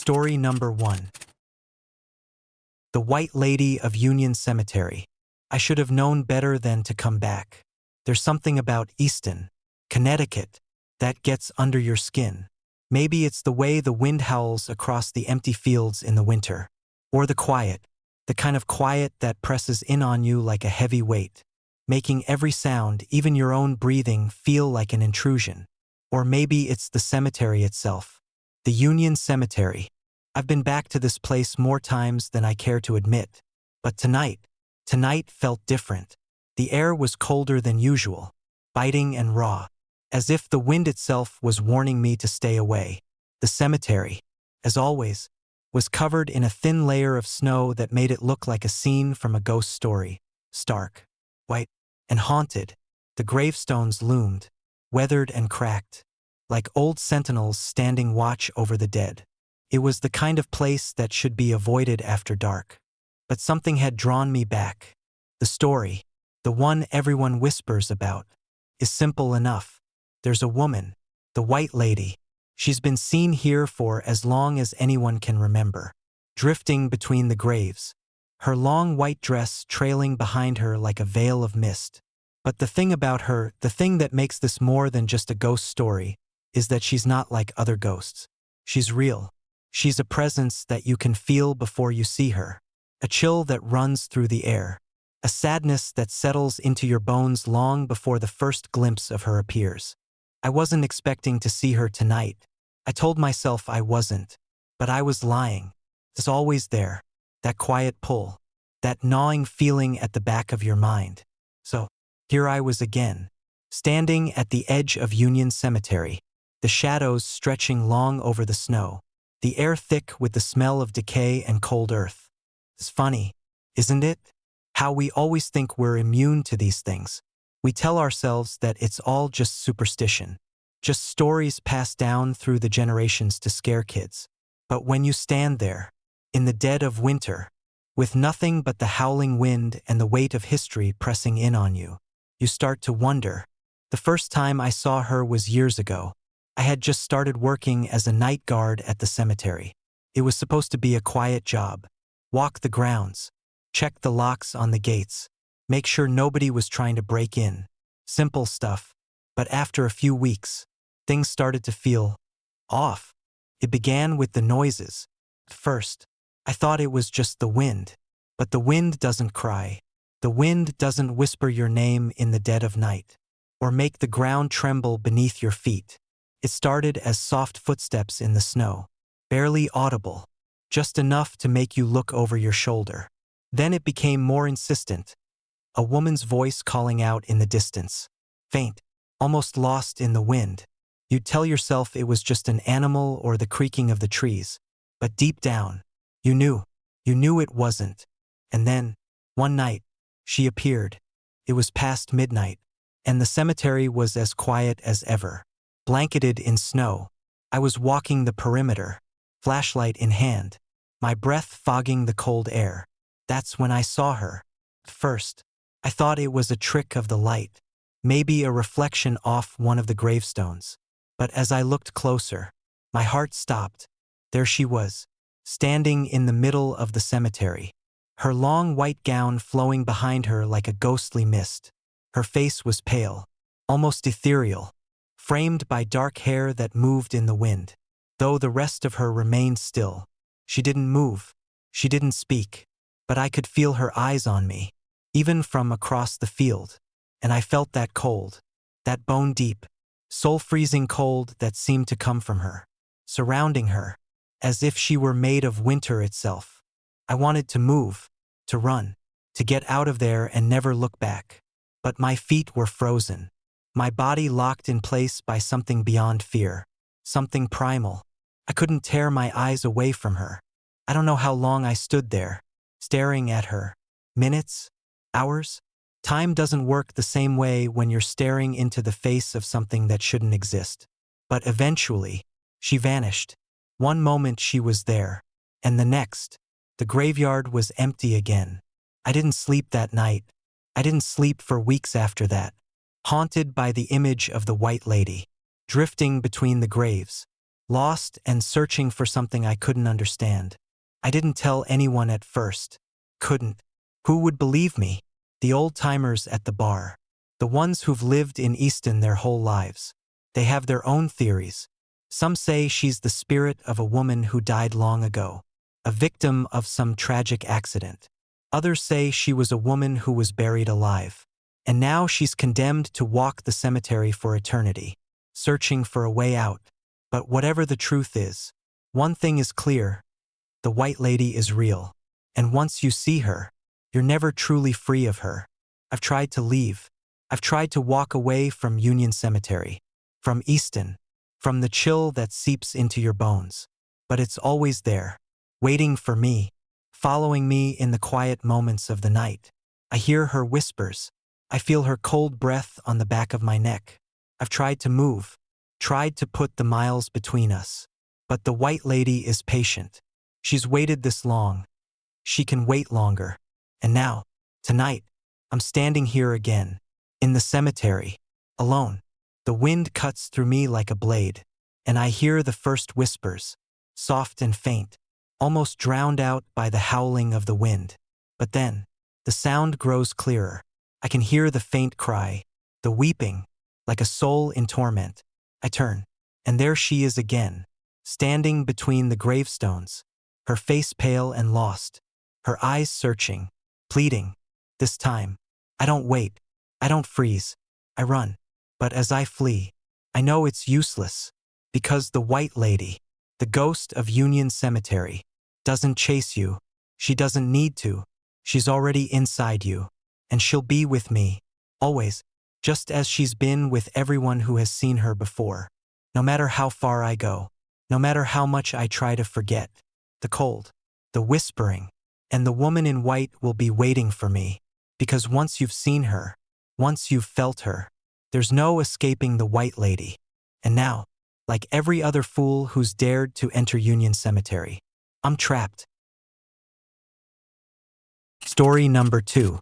Story number 1. The White Lady of Union Cemetery. I should have known better than to come back. There's something about Easton, Connecticut, that gets under your skin. Maybe it's the way the wind howls across the empty fields in the winter. Or the quiet, the kind of quiet that presses in on you like a heavy weight, making every sound, even your own breathing, feel like an intrusion. Or maybe it's the cemetery itself. The Union Cemetery. I've been back to this place more times than I care to admit. But tonight felt different. The air was colder than usual, biting and raw, as if the wind itself was warning me to stay away. The cemetery, as always, was covered in a thin layer of snow that made it look like a scene from a ghost story. Stark, white, and haunted, the gravestones loomed, weathered and cracked, like old sentinels standing watch over the dead. It was the kind of place that should be avoided after dark. But something had drawn me back. The story, the one everyone whispers about, is simple enough. There's a woman, the White Lady. She's been seen here for as long as anyone can remember, drifting between the graves, her long white dress trailing behind her like a veil of mist. But the thing about her, the thing that makes this more than just a ghost story, is that she's not like other ghosts. She's real. She's a presence that you can feel before you see her, a chill that runs through the air, a sadness that settles into your bones long before the first glimpse of her appears. I wasn't expecting to see her tonight. I told myself I wasn't, but I was lying. It's always there, that quiet pull, that gnawing feeling at the back of your mind. So, here I was again, standing at the edge of Union Cemetery, the shadows stretching long over the snow, the air thick with the smell of decay and cold earth. It's funny, isn't it? How we always think we're immune to these things. We tell ourselves that it's all just superstition, just stories passed down through the generations to scare kids. But when you stand there, in the dead of winter, with nothing but the howling wind and the weight of history pressing in on you, you start to wonder. The first time I saw her was years ago. I had just started working as a night guard at the cemetery. It was supposed to be a quiet job. Walk the grounds, check the locks on the gates, make sure nobody was trying to break in. Simple stuff. But after a few weeks, things started to feel off. It began with the noises. At first, I thought it was just the wind. But the wind doesn't cry. The wind doesn't whisper your name in the dead of night, or make the ground tremble beneath your feet. It started as soft footsteps in the snow, barely audible, just enough to make you look over your shoulder. Then it became more insistent, a woman's voice calling out in the distance, faint, almost lost in the wind. You'd tell yourself it was just an animal or the creaking of the trees, but deep down, you knew it wasn't. And then, one night, she appeared. It was past midnight, and the cemetery was as quiet as ever. Blanketed in snow, I was walking the perimeter, flashlight in hand, my breath fogging the cold air. That's when I saw her. At first, I thought it was a trick of the light, maybe a reflection off one of the gravestones. But as I looked closer, my heart stopped. There she was, standing in the middle of the cemetery, her long white gown flowing behind her like a ghostly mist. Her face was pale, almost ethereal, framed by dark hair that moved in the wind. Though the rest of her remained still. She didn't move. She didn't speak. But I could feel her eyes on me, even from across the field. And I felt that cold, that bone-deep, soul-freezing cold that seemed to come from her, surrounding her, as if she were made of winter itself. I wanted to move, to run, to get out of there and never look back. But my feet were frozen. My body locked in place by something beyond fear, something primal. I couldn't tear my eyes away from her. I don't know how long I stood there, staring at her. Minutes? Hours? Time doesn't work the same way when you're staring into the face of something that shouldn't exist. But eventually, she vanished. One moment she was there, and the next, the graveyard was empty again. I didn't sleep that night. I didn't sleep for weeks after that. Haunted by the image of the White Lady, drifting between the graves, lost and searching for something I couldn't understand. I didn't tell anyone at first. Couldn't. Who would believe me? The old-timers at the bar. The ones who've lived in Easton their whole lives. They have their own theories. Some say she's the spirit of a woman who died long ago, a victim of some tragic accident. Others say she was a woman who was buried alive, and now she's condemned to walk the cemetery for eternity, searching for a way out. But whatever the truth is, one thing is clear: the White Lady is real, and once you see her, you're never truly free of her. I've tried to leave. I've tried to walk away from Union Cemetery, from Easton, from the chill that seeps into your bones. But it's always there, waiting for me, following me in the quiet moments of the night. I hear her whispers. I feel her cold breath on the back of my neck. I've tried to move, tried to put the miles between us. But the White Lady is patient. She's waited this long. She can wait longer. And now, tonight, I'm standing here again, in the cemetery, alone. The wind cuts through me like a blade, and I hear the first whispers, soft and faint, almost drowned out by the howling of the wind. But then, the sound grows clearer. I can hear the faint cry, the weeping, like a soul in torment. I turn, and there she is again, standing between the gravestones, her face pale and lost, her eyes searching, pleading. This time, I don't wait. I don't freeze. I run. But as I flee, I know it's useless, because the White Lady, the ghost of Union Cemetery, doesn't chase you. She doesn't need to. She's already inside you, and she'll be with me, always, just as she's been with everyone who has seen her before. No matter how far I go, no matter how much I try to forget, the cold, the whispering, and the woman in white will be waiting for me, because once you've seen her, once you've felt her, there's no escaping the White Lady. And now, like every other fool who's dared to enter Union Cemetery, I'm trapped. Story number 2.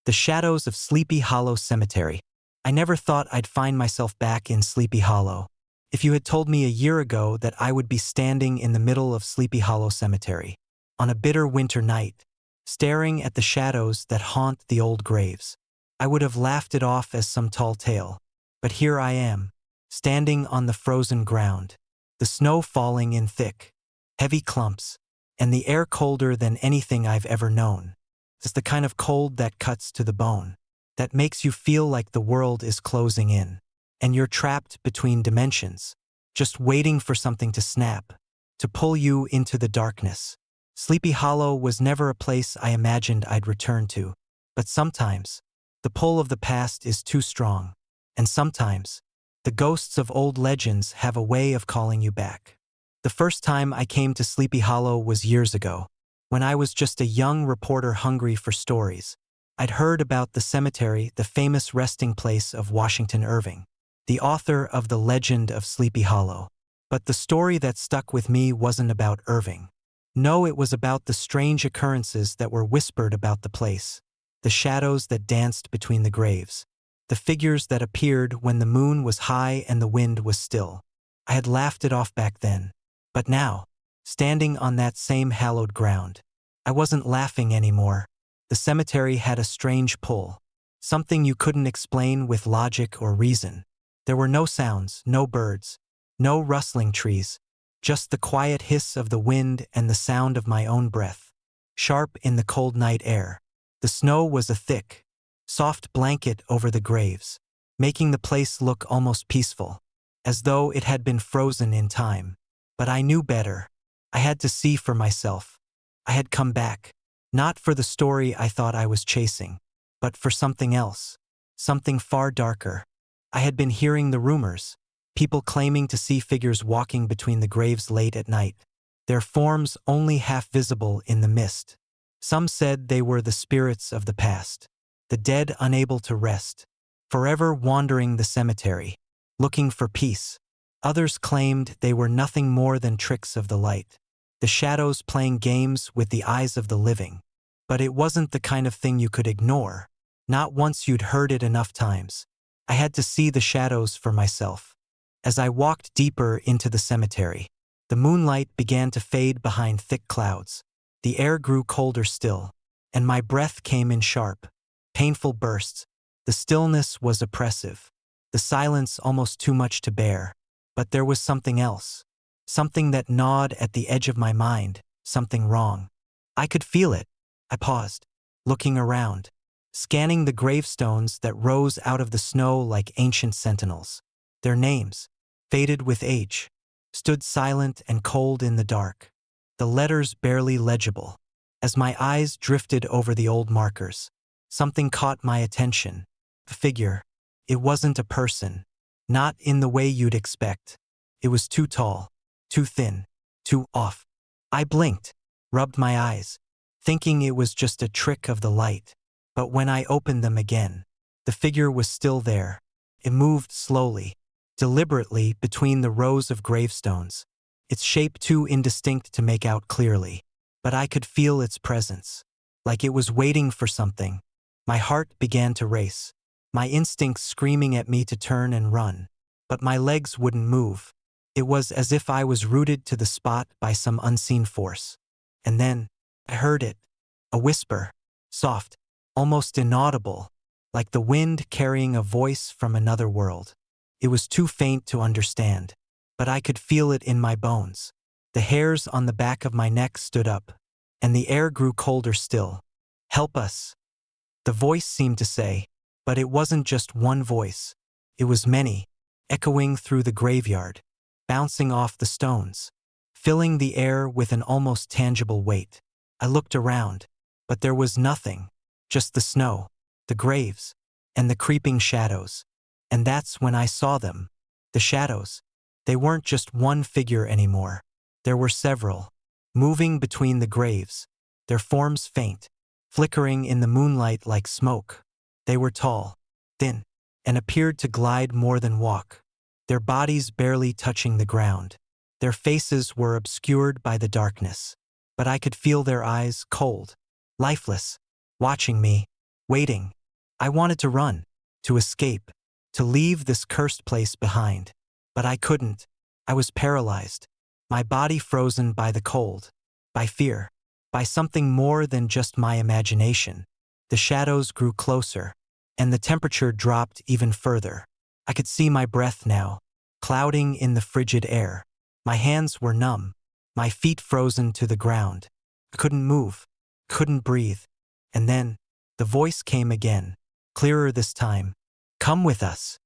The Shadows of Sleepy Hollow Cemetery. I never thought I'd find myself back in Sleepy Hollow. If you had told me a year ago that I would be standing in the middle of Sleepy Hollow Cemetery, on a bitter winter night, staring at the shadows that haunt the old graves, I would have laughed it off as some tall tale. But here I am, standing on the frozen ground, the snow falling in thick, heavy clumps, and the air colder than anything I've ever known. It's the kind of cold that cuts to the bone, that makes you feel like the world is closing in, and you're trapped between dimensions, just waiting for something to snap, to pull you into the darkness. Sleepy Hollow was never a place I imagined I'd return to, but sometimes, the pull of the past is too strong, and sometimes, the ghosts of old legends have a way of calling you back. The first time I came to Sleepy Hollow was years ago, when I was just a young reporter hungry for stories. I'd heard about the cemetery, the famous resting place of Washington Irving, the author of the legend of Sleepy Hollow. But the story that stuck with me wasn't about Irving. No, it was about the strange occurrences that were whispered about the place, the shadows that danced between the graves, the figures that appeared when the moon was high and the wind was still. I had laughed it off back then. But now, standing on that same hallowed ground, I wasn't laughing anymore. The cemetery had a strange pull, something you couldn't explain with logic or reason. There were no sounds, no birds, no rustling trees, just the quiet hiss of the wind and the sound of my own breath, sharp in the cold night air. The snow was a thick, soft blanket over the graves, making the place look almost peaceful, as though it had been frozen in time. But I knew better. I had to see for myself. I had come back, not for the story I thought I was chasing, but for something else, something far darker. I had been hearing the rumors, people claiming to see figures walking between the graves late at night, their forms only half visible in the mist. Some said they were the spirits of the past, the dead unable to rest, forever wandering the cemetery, looking for peace. Others claimed they were nothing more than tricks of the light, the shadows playing games with the eyes of the living. But it wasn't the kind of thing you could ignore, not once you'd heard it enough times. I had to see the shadows for myself. As I walked deeper into the cemetery, the moonlight began to fade behind thick clouds. The air grew colder still, and my breath came in sharp, painful bursts. The stillness was oppressive, the silence almost too much to bear. But there was something else, something that gnawed at the edge of my mind, something wrong. I could feel it. I paused, looking around, scanning the gravestones that rose out of the snow like ancient sentinels. Their names, faded with age, stood silent and cold in the dark, the letters barely legible. As my eyes drifted over the old markers, something caught my attention. A figure. It wasn't a person. Not in the way you'd expect. It was too tall, too thin, too off. I blinked, rubbed my eyes, thinking it was just a trick of the light. But when I opened them again, the figure was still there. It moved slowly, deliberately between the rows of gravestones, its shape too indistinct to make out clearly. But I could feel its presence, like it was waiting for something. My heart began to race, my instincts screaming at me to turn and run. But my legs wouldn't move. It was as if I was rooted to the spot by some unseen force. And then, I heard it. A whisper, soft, almost inaudible, like the wind carrying a voice from another world. It was too faint to understand, but I could feel it in my bones. The hairs on the back of my neck stood up, and the air grew colder still. "Help us," the voice seemed to say, but it wasn't just one voice. It was many, echoing through the graveyard, bouncing off the stones, filling the air with an almost tangible weight. I looked around, but there was nothing, just the snow, the graves, and the creeping shadows. And that's when I saw them. The shadows. They weren't just one figure anymore. There were several, moving between the graves, their forms faint, flickering in the moonlight like smoke. They were tall, thin, and appeared to glide more than walk, their bodies barely touching the ground. Their faces were obscured by the darkness, but I could feel their eyes, cold, lifeless, watching me, waiting. I wanted to run, to escape, to leave this cursed place behind. But I couldn't. I was paralyzed, my body frozen by the cold, by fear, by something more than just my imagination. The shadows grew closer, and the temperature dropped even further. I could see my breath now, clouding in the frigid air. My hands were numb, my feet frozen to the ground. I couldn't move, couldn't breathe. And then, the voice came again, clearer this time. "Come with us."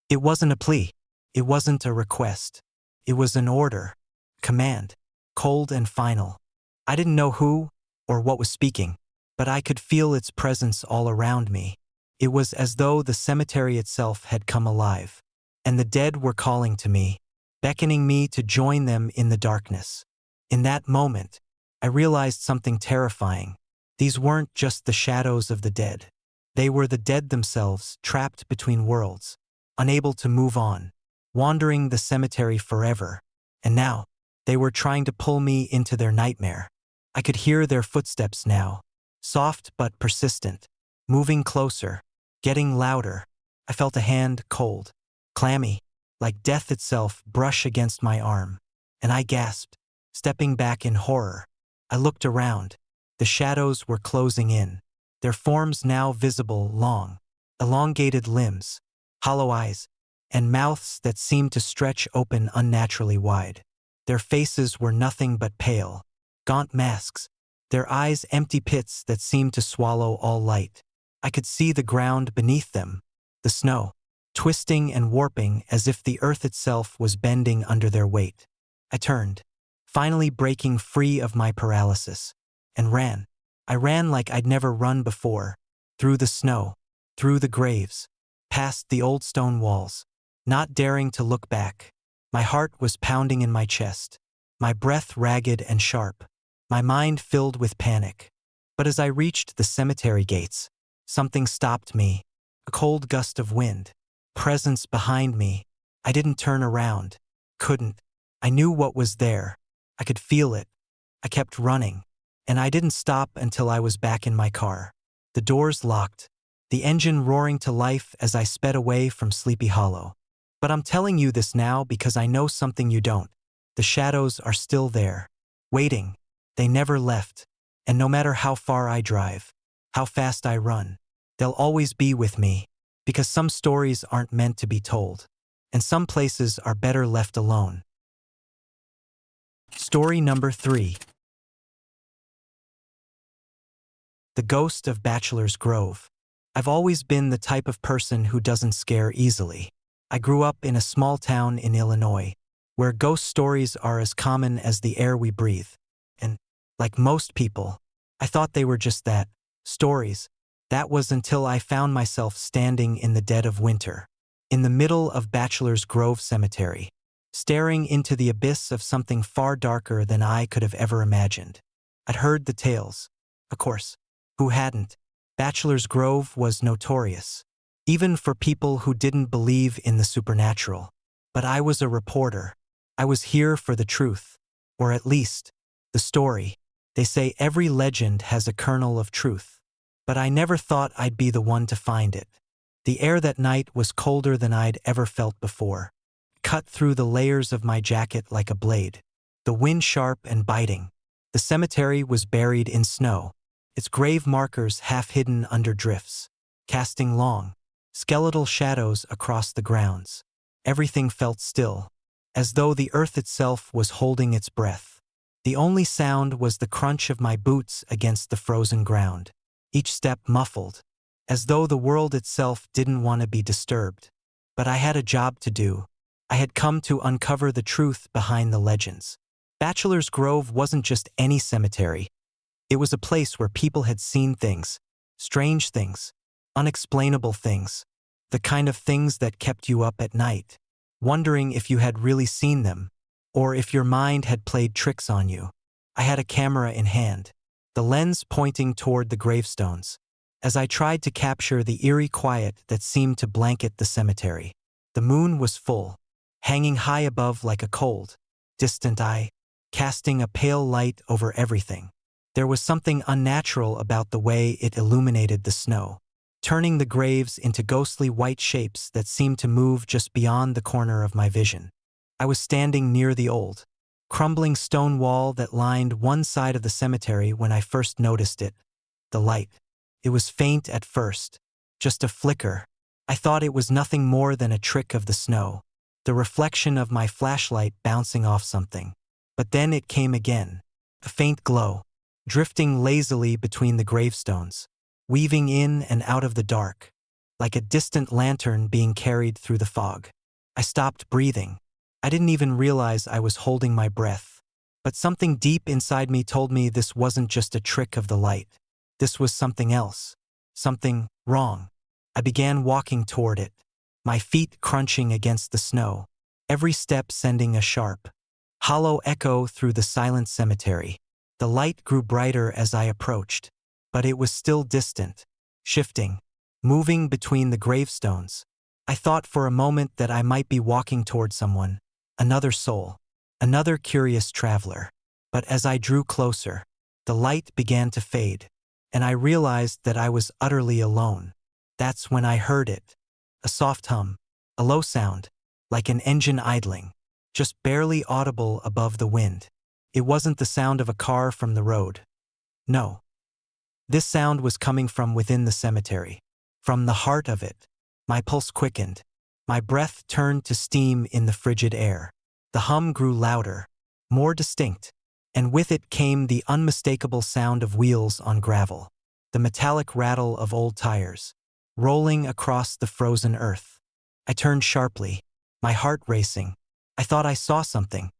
It wasn't a plea. It wasn't a request. It was an order, command, cold and final. I didn't know who or what was speaking, but I could feel its presence all around me. It was as though the cemetery itself had come alive, and the dead were calling to me, beckoning me to join them in the darkness. In that moment, I realized something terrifying. These weren't just the shadows of the dead. They were the dead themselves, trapped between worlds, unable to move on, wandering the cemetery forever. And now, they were trying to pull me into their nightmare. I could hear their footsteps now, soft but persistent, moving closer, getting louder. I felt a hand, cold, clammy, like death itself, brush against my arm. And I gasped, stepping back in horror. I looked around. The shadows were closing in, their forms now visible, long, elongated limbs, hollow eyes, and mouths that seemed to stretch open unnaturally wide. Their faces were nothing but pale, gaunt masks, their eyes empty pits that seemed to swallow all light. I could see the ground beneath them, the snow, twisting and warping as if the earth itself was bending under their weight. I turned, finally breaking free of my paralysis, and ran. I ran like I'd never run before, through the snow, through the graves, past the old stone walls, not daring to look back. My heart was pounding in my chest, my breath ragged and sharp, my mind filled with panic. But as I reached the cemetery gates, something stopped me, a cold gust of wind, presence behind me. I didn't turn around, couldn't. I knew what was there. I could feel it. I kept running, and I didn't stop until I was back in my car. The doors locked, the engine roaring to life as I sped away from Sleepy Hollow. But I'm telling you this now because I know something you don't. The shadows are still there, waiting. They never left. And no matter how far I drive, how fast I run, they'll always be with me, because some stories aren't meant to be told, and some places are better left alone. Story number 3. The Ghost of Bachelor's Grove. I've always been the type of person who doesn't scare easily. I grew up in a small town in Illinois, where ghost stories are as common as the air we breathe. And, like most people, I thought they were just that, stories. That was until I found myself standing in the dead of winter, in the middle of Bachelor's Grove Cemetery, staring into the abyss of something far darker than I could have ever imagined. I'd heard the tales. Of course, who hadn't? Bachelor's Grove was notorious, even for people who didn't believe in the supernatural. But I was a reporter. I was here for the truth, or at least, the story. They say every legend has a kernel of truth, but I never thought I'd be the one to find it. The air that night was colder than I'd ever felt before, cut through the layers of my jacket like a blade. The wind sharp and biting. The cemetery was buried in snow, its grave markers half hidden under drifts, casting long, skeletal shadows across the grounds. Everything felt still, as though the earth itself was holding its breath. The only sound was the crunch of my boots against the frozen ground, each step muffled, as though the world itself didn't want to be disturbed. But I had a job to do. I had come to uncover the truth behind the legends. Bachelor's Grove wasn't just any cemetery. It was a place where people had seen things, strange things, unexplainable things, the kind of things that kept you up at night, wondering if you had really seen them, or if your mind had played tricks on you. I had a camera in hand, the lens pointing toward the gravestones, as I tried to capture the eerie quiet that seemed to blanket the cemetery. The moon was full, hanging high above like a cold, distant eye, casting a pale light over everything. There was something unnatural about the way it illuminated the snow, turning the graves into ghostly white shapes that seemed to move just beyond the corner of my vision. I was standing near the old, crumbling stone wall that lined one side of the cemetery when I first noticed it. The light. It was faint at first, just a flicker. I thought it was nothing more than a trick of the snow, the reflection of my flashlight bouncing off something. But then it came again, a faint glow, drifting lazily between the gravestones, weaving in and out of the dark, like a distant lantern being carried through the fog. I stopped breathing. I didn't even realize I was holding my breath. But something deep inside me told me this wasn't just a trick of the light. This was something else. Something wrong. I began walking toward it, my feet crunching against the snow, every step sending a sharp, hollow echo through the silent cemetery. The light grew brighter as I approached, but it was still distant, shifting, moving between the gravestones. I thought for a moment that I might be walking toward someone, another soul, another curious traveler. But as I drew closer, the light began to fade, and I realized that I was utterly alone. That's when I heard it. A soft hum, a low sound, like an engine idling, just barely audible above the wind. It wasn't the sound of a car from the road. No. This sound was coming from within the cemetery, from the heart of it. My pulse quickened. My breath turned to steam in the frigid air. The hum grew louder, more distinct, and with it came the unmistakable sound of wheels on gravel, the metallic rattle of old tires, rolling across the frozen earth. I turned sharply, my heart racing. I thought I saw something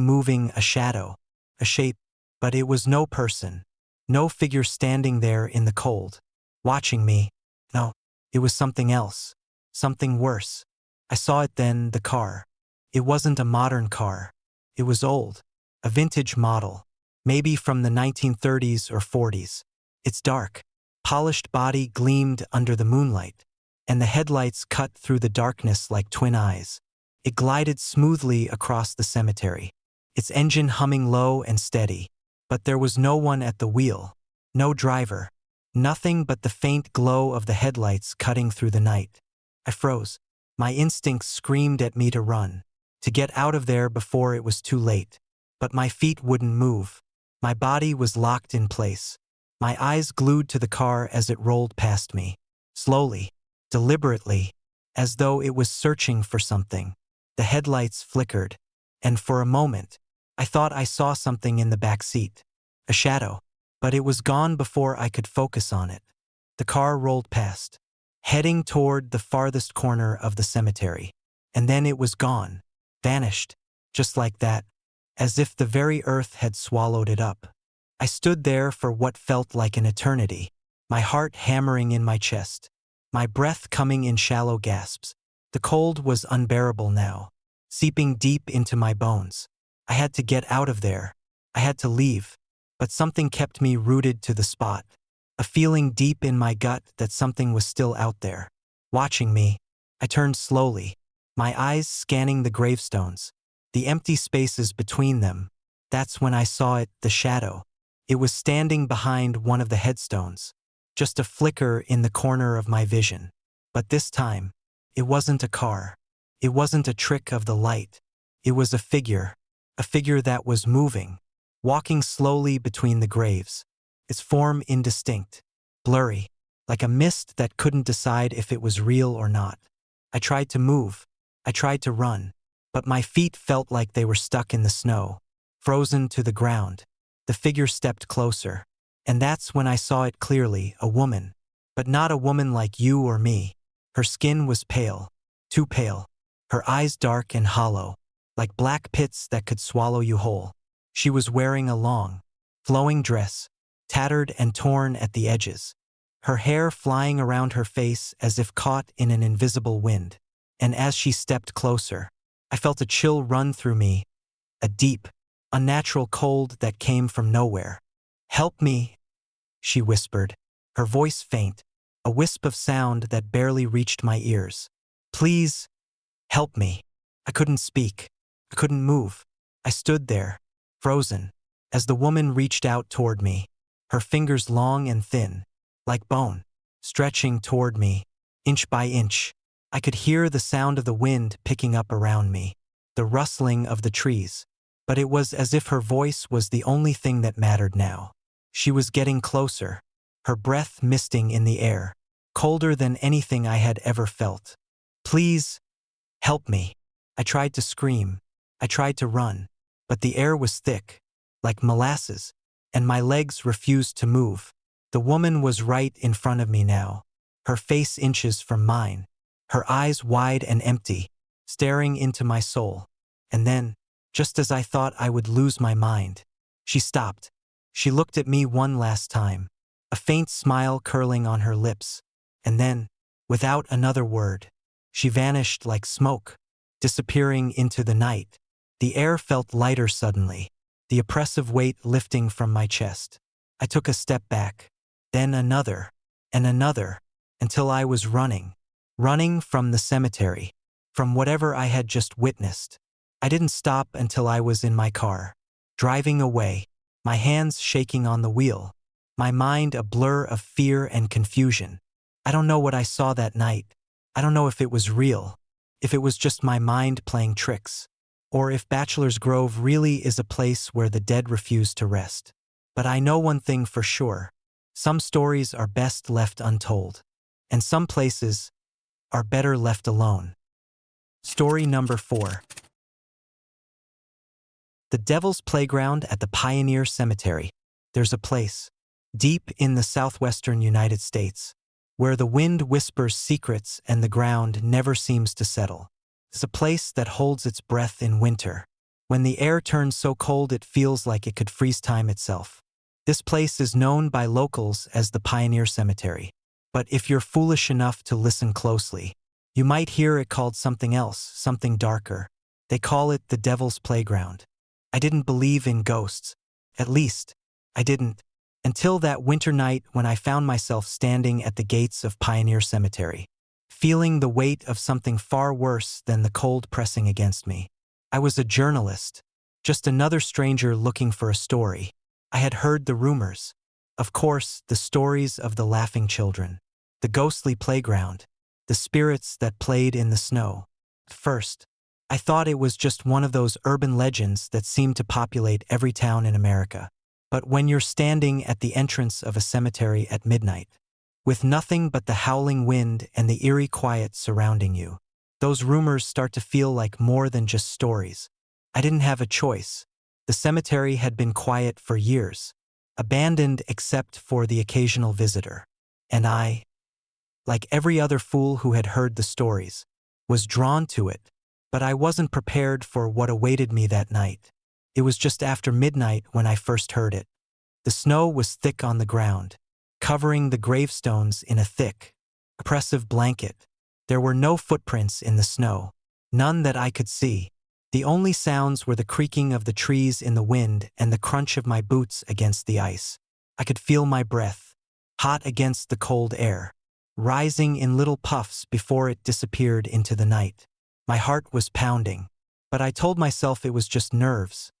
moving, a shadow, a shape, but it was no person, no figure standing there in the cold, watching me. No, it was something else, something worse. I saw it then, the car. It wasn't a modern car. It was old, a vintage model, maybe from the 1930s or 40s. Its dark, polished body gleamed under the moonlight, and the headlights cut through the darkness like twin eyes. It glided smoothly across the cemetery, its engine humming low and steady. But there was no one at the wheel, no driver, nothing but the faint glow of the headlights cutting through the night. I froze, My instincts screamed at me to run, to get out of there before it was too late. But my feet wouldn't move. My body was locked in place. My eyes glued to the car as it rolled past me. Slowly, deliberately, as though it was searching for something. The headlights flickered, and for a moment, I thought I saw something in the back seat. A shadow. But it was gone before I could focus on it. The car rolled past, heading toward the farthest corner of the cemetery. And then it was gone, vanished, just like that, as if the very earth had swallowed it up. I stood there for what felt like an eternity, my heart hammering in my chest, my breath coming in shallow gasps. The cold was unbearable now, seeping deep into my bones. I had to get out of there. I had to leave. But something kept me rooted to the spot, a feeling deep in my gut that something was still out there, watching me. I turned slowly, my eyes scanning the gravestones, the empty spaces between them. That's when I saw it, the shadow. It was standing behind one of the headstones, just a flicker in the corner of my vision. But this time, it wasn't a car. It wasn't a trick of the light. It was a figure that was moving, walking slowly between the graves, its form indistinct, blurry, like a mist that couldn't decide if it was real or not. I tried to move. I tried to run, but my feet felt like they were stuck in the snow, frozen to the ground. The figure stepped closer, and that's when I saw it clearly, a woman, but not a woman like you or me. Her skin was pale, too pale, her eyes dark and hollow, like black pits that could swallow you whole. She was wearing a long, flowing dress, tattered and torn at the edges, her hair flying around her face as if caught in an invisible wind. And as she stepped closer, I felt a chill run through me, a deep, unnatural cold that came from nowhere. "Help me," she whispered, her voice faint, a wisp of sound that barely reached my ears. "Please, help me." I couldn't speak. I couldn't move. I stood there, frozen, as the woman reached out toward me, her fingers long and thin, like bone, stretching toward me, inch by inch. I could hear the sound of the wind picking up around me, the rustling of the trees, but it was as if her voice was the only thing that mattered now. She was getting closer, her breath misting in the air, colder than anything I had ever felt. "Please, help me." I tried to scream. I tried to run, but the air was thick, like molasses, and my legs refused to move. The woman was right in front of me now, her face inches from mine, her eyes wide and empty, staring into my soul. And then, just as I thought I would lose my mind, she stopped. She looked at me one last time, a faint smile curling on her lips, and then, without another word, she vanished like smoke, disappearing into the night. The air felt lighter suddenly, the oppressive weight lifting from my chest. I took a step back, then another, and another, until I was running from the cemetery, from whatever I had just witnessed. I didn't stop until I was in my car, driving away, my hands shaking on the wheel, my mind a blur of fear and confusion. I don't know what I saw that night. I don't know if it was real, if it was just my mind playing tricks, or if Bachelor's Grove really is a place where the dead refuse to rest. But I know one thing for sure. Some stories are best left untold, and some places are better left alone. Story number 4. The Devil's Playground at the Pioneer Cemetery. There's a place, deep in the southwestern United States, where the wind whispers secrets and the ground never seems to settle. It's a place that holds its breath in winter, when the air turns so cold it feels like it could freeze time itself. This place is known by locals as the Pioneer Cemetery, but if you're foolish enough to listen closely, you might hear it called something else, something darker. They call it the Devil's Playground. I didn't believe in ghosts. At least, I didn't, until that winter night when I found myself standing at the gates of Pioneer Cemetery, feeling the weight of something far worse than the cold pressing against me. I was a journalist, just another stranger looking for a story. I had heard the rumors. Of course, the stories of the laughing children, the ghostly playground, the spirits that played in the snow. At first, I thought it was just one of those urban legends that seem to populate every town in America. But when you're standing at the entrance of a cemetery at midnight, with nothing but the howling wind and the eerie quiet surrounding you, those rumors start to feel like more than just stories. I didn't have a choice. The cemetery had been quiet for years, abandoned except for the occasional visitor. And I, like every other fool who had heard the stories, was drawn to it. But I wasn't prepared for what awaited me that night. It was just after midnight when I first heard it. The snow was thick on the ground, covering the gravestones in a thick, oppressive blanket. There were no footprints in the snow, none that I could see. The only sounds were the creaking of the trees in the wind and the crunch of my boots against the ice. I could feel my breath, hot against the cold air, rising in little puffs before it disappeared into the night. My heart was pounding, but I told myself it was just nerves,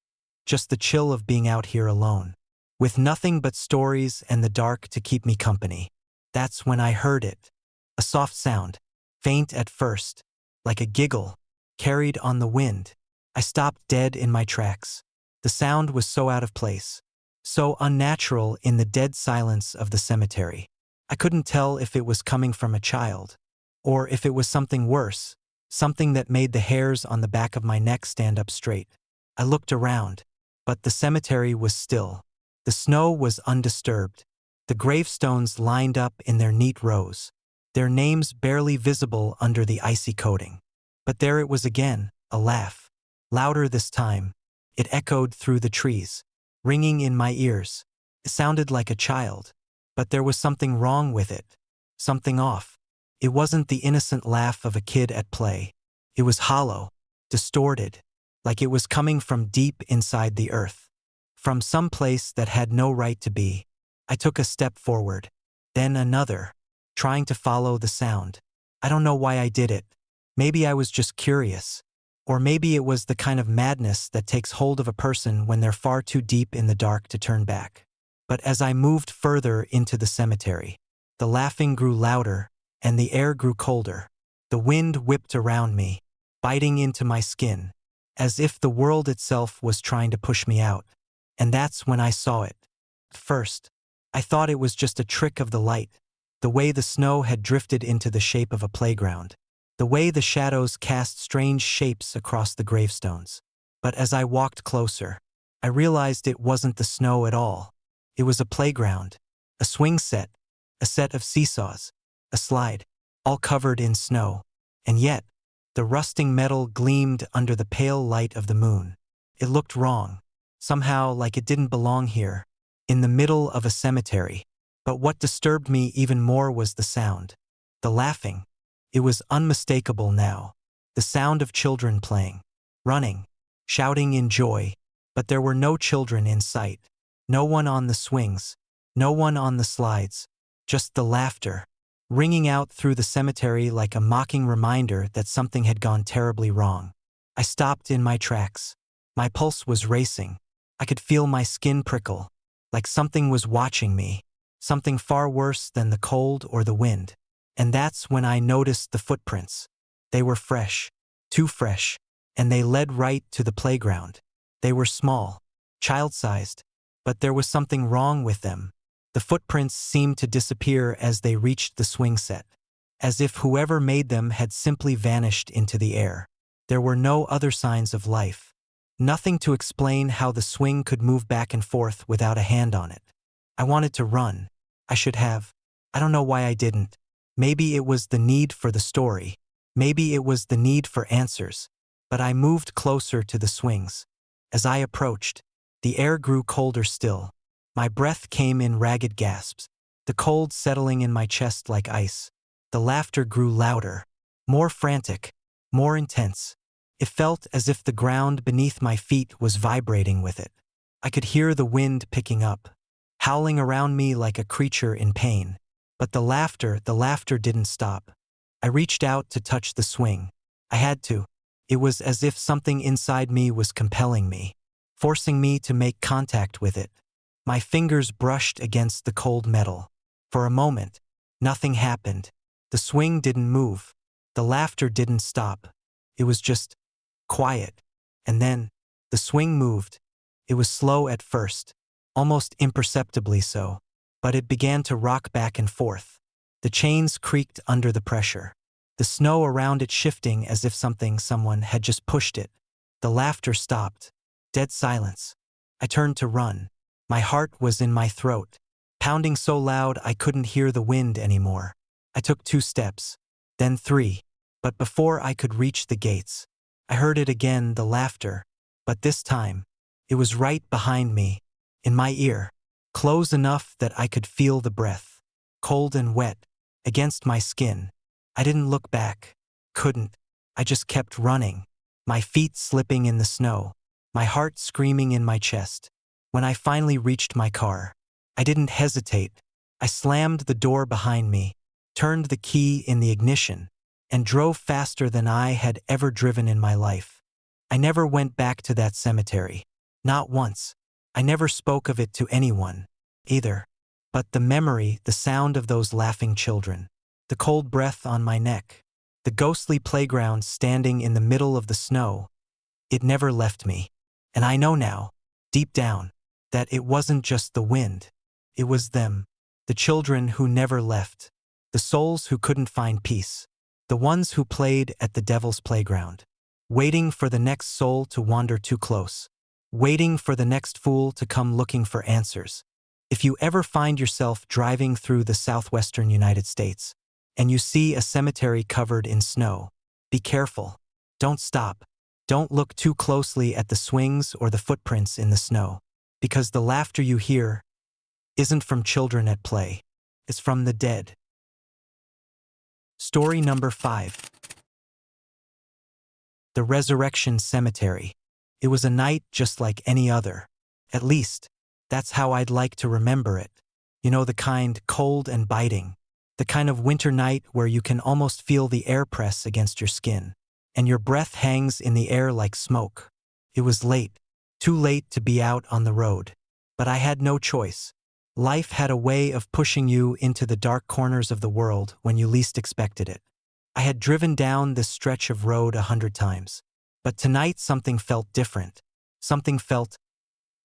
just the chill of being out here alone, with nothing but stories and the dark to keep me company. That's when I heard it. A soft sound, faint at first, like a giggle, carried on the wind. I stopped dead in my tracks. The sound was so out of place, so unnatural in the dead silence of the cemetery. I couldn't tell if it was coming from a child, or if it was something worse, something that made the hairs on the back of my neck stand up straight. I looked around, but the cemetery was still. The snow was undisturbed. The gravestones lined up in their neat rows, their names barely visible under the icy coating. But there it was again, a laugh. Louder this time. It echoed through the trees, ringing in my ears. It sounded like a child, but there was something wrong with it, something off. It wasn't the innocent laugh of a kid at play. It was hollow, distorted, like it was coming from deep inside the earth, from some place that had no right to be. I took a step forward, then another, trying to follow the sound. I don't know why I did it. Maybe I was just curious. Or maybe it was the kind of madness that takes hold of a person when they're far too deep in the dark to turn back. But as I moved further into the cemetery, the laughing grew louder, and the air grew colder. The wind whipped around me, biting into my skin, as if the world itself was trying to push me out. And that's when I saw it. At first, I thought it was just a trick of the light, the way the snow had drifted into the shape of a playground, the way the shadows cast strange shapes across the gravestones. But as I walked closer, I realized it wasn't the snow at all. It was a playground, a swing set, a set of seesaws, a slide, all covered in snow. And yet, the rusting metal gleamed under the pale light of the moon. It looked wrong, somehow like it didn't belong here, in the middle of a cemetery. But what disturbed me even more was the sound. The laughing. It was unmistakable now. The sound of children playing, running, shouting in joy. But there were no children in sight. No one on the swings, no one on the slides, just the laughter, ringing out through the cemetery like a mocking reminder that something had gone terribly wrong. I stopped in my tracks. My pulse was racing. I could feel my skin prickle, like something was watching me, something far worse than the cold or the wind. And that's when I noticed the footprints. They were fresh, too fresh, and they led right to the playground. They were small, child-sized, but there was something wrong with them. The footprints seemed to disappear as they reached the swing set, as if whoever made them had simply vanished into the air. There were no other signs of life. Nothing to explain how the swing could move back and forth without a hand on it. I wanted to run. I should have. I don't know why I didn't. Maybe it was the need for the story. Maybe it was the need for answers. But I moved closer to the swings. As I approached, the air grew colder still. My breath came in ragged gasps, the cold settling in my chest like ice. The laughter grew louder, more frantic, more intense. It felt as if the ground beneath my feet was vibrating with it. I could hear the wind picking up, howling around me like a creature in pain. But the laughter didn't stop. I reached out to touch the swing. I had to. It was as if something inside me was compelling me, forcing me to make contact with it. My fingers brushed against the cold metal. For a moment, nothing happened. The swing didn't move. The laughter didn't stop. It was just quiet. And then, the swing moved. It was slow at first, almost imperceptibly so, but it began to rock back and forth. The chains creaked under the pressure, the snow around it shifting as if someone had just pushed it. The laughter stopped. Dead silence. I turned to run. My heart was in my throat, pounding so loud I couldn't hear the wind anymore. I took 2 steps, then 3, but before I could reach the gates, I heard it again, the laughter, but this time, it was right behind me, in my ear, close enough that I could feel the breath, cold and wet, against my skin. I didn't look back, couldn't. I just kept running, my feet slipping in the snow, my heart screaming in my chest. When I finally reached my car, I didn't hesitate. I slammed the door behind me, turned the key in the ignition, and drove faster than I had ever driven in my life. I never went back to that cemetery. Not once. I never spoke of it to anyone, either. But the memory, the sound of those laughing children, the cold breath on my neck, the ghostly playground standing in the middle of the snow, it never left me. And I know now, deep down, that it wasn't just the wind. It was them, the children who never left, the souls who couldn't find peace, the ones who played at the devil's playground, waiting for the next soul to wander too close, waiting for the next fool to come looking for answers. If you ever find yourself driving through the southwestern United States, and you see a cemetery covered in snow, be careful. Don't stop. Don't look too closely at the swings or the footprints in the snow, because the laughter you hear isn't from children at play. It's from the dead. Story number 5. The Resurrection Cemetery. It was a night just like any other. At least, that's how I'd like to remember it. You know, the kind cold and biting. The kind of winter night where you can almost feel the air press against your skin, and your breath hangs in the air like smoke. It was late, too late to be out on the road. But I had no choice. Life had a way of pushing you into the dark corners of the world when you least expected it. I had driven down this stretch of road 100 times. But tonight something felt different. Something felt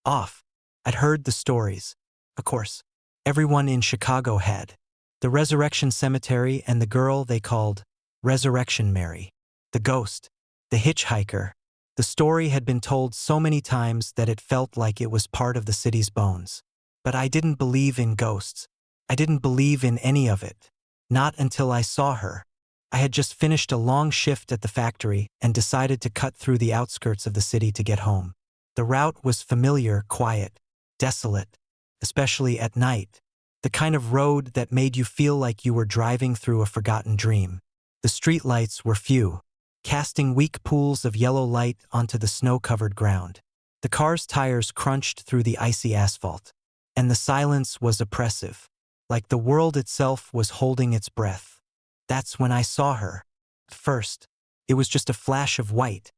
off. I'd heard the stories. Of course, everyone in Chicago had. The Resurrection Cemetery and the girl they called Resurrection Mary. The ghost. The hitchhiker. The story had been told so many times that it felt like it was part of the city's bones. But I didn't believe in ghosts. I didn't believe in any of it. Not until I saw her. I had just finished a long shift at the factory and decided to cut through the outskirts of the city to get home. The route was familiar, quiet, desolate, especially at night. The kind of road that made you feel like you were driving through a forgotten dream. The streetlights were few, casting weak pools of yellow light onto the snow-covered ground. The car's tires crunched through the icy asphalt, and the silence was oppressive, like the world itself was holding its breath. That's when I saw her. At first, it was just a flash of white,